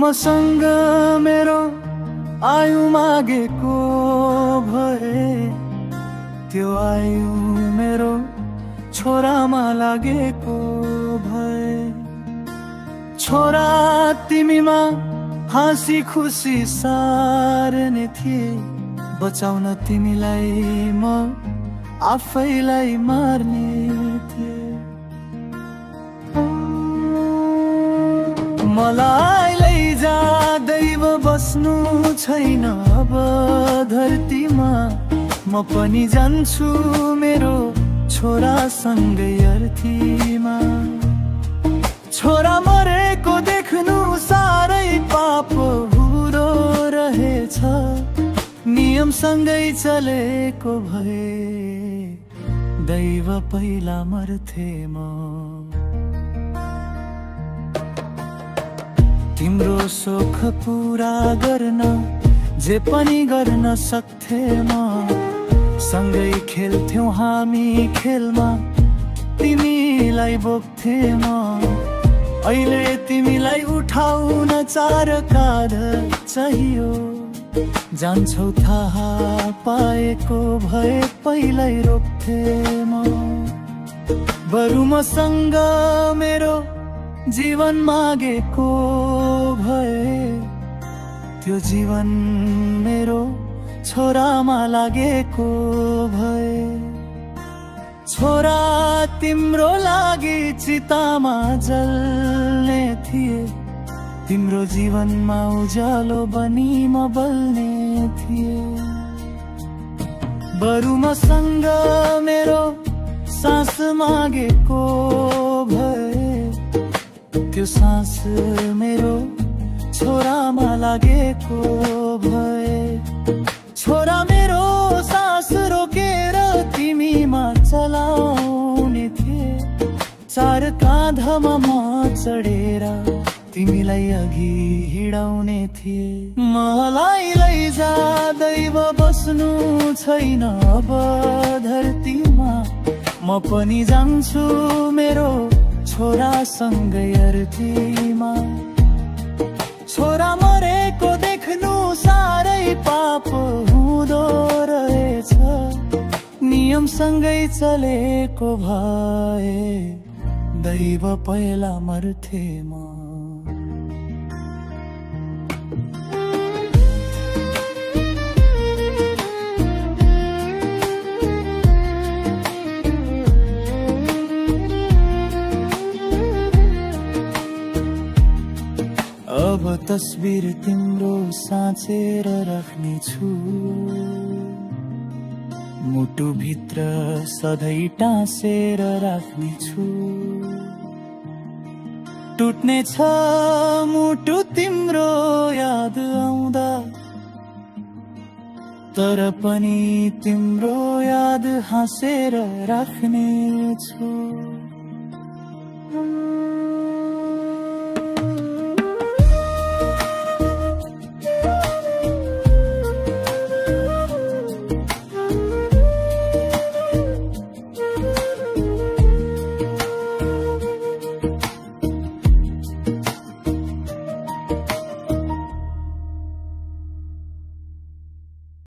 मसँग मेरो आयु मागेको भए त्यो आयु मेरो छोरामा लागेको भए। छोरा तिमीमा हाँसी खुसी सार्ने थिए, बचाउन तिमीलाई म आफैलाई मार्ने थिए। मलाई लैजा दैव बस्नु छैन अब धरतीमा, म पनि जान्छु मेरो छोरासँगै अर्थीमा। छोरा मरेको देख्नु साह्रै पाप हुँदो रहेछ, नियमसँगै चलेको भए दैव पहिला मर्थे म। तिम्रो सोख पूरा गर्न जे पनि गर्न सक्थे म, सँगै खेल्थ्यौं हामी खेलमा तिमीलाई बोक्थे म। अहिले तिमीलाई उठाउन चार काँध चाहियो, जान्छौ थाहा पाएको भए पहिल्यै रोक्थे म। बरु मसँग मेरो जीवन मागेको भए त्यो जीवन मेरो छोरामा लागेको भए। छोरा तिम्रो लागि चितामा जल्ने थिए, तिम्रो जीवनमा उज्यालो बनी म बल्ने थिए। बरु मसँग मेरो सास मागेको भए त्यो सास मेरो छोरामा लागेको भए। छोरा मेरो सास रोकेर तिमीमा चलाउने थिए, चार काँधमा म चढेर तिमीलाई अघि हिँडाउने थिए। मलाई लैजा दैव बस्नु छैन अब धरतीमा, म पनि जान्छु मेरो छोरासँगै अर्थीमा। छोरा मरेको देख्नु साह्रै पाप हुँदो रहेछ, नियमसँगै चलेको भए दैव पहिला मर्थे म। अब तस्बिर तिम्रो साँचेर राख्ने छु, मुटु भित्र सधैँ टाँसेर राख्ने छु। टुट्ने छ मुटु तिम्रो याद आउँदा, तर पनि तिम्रो याद हाँसेर राख्ने छु।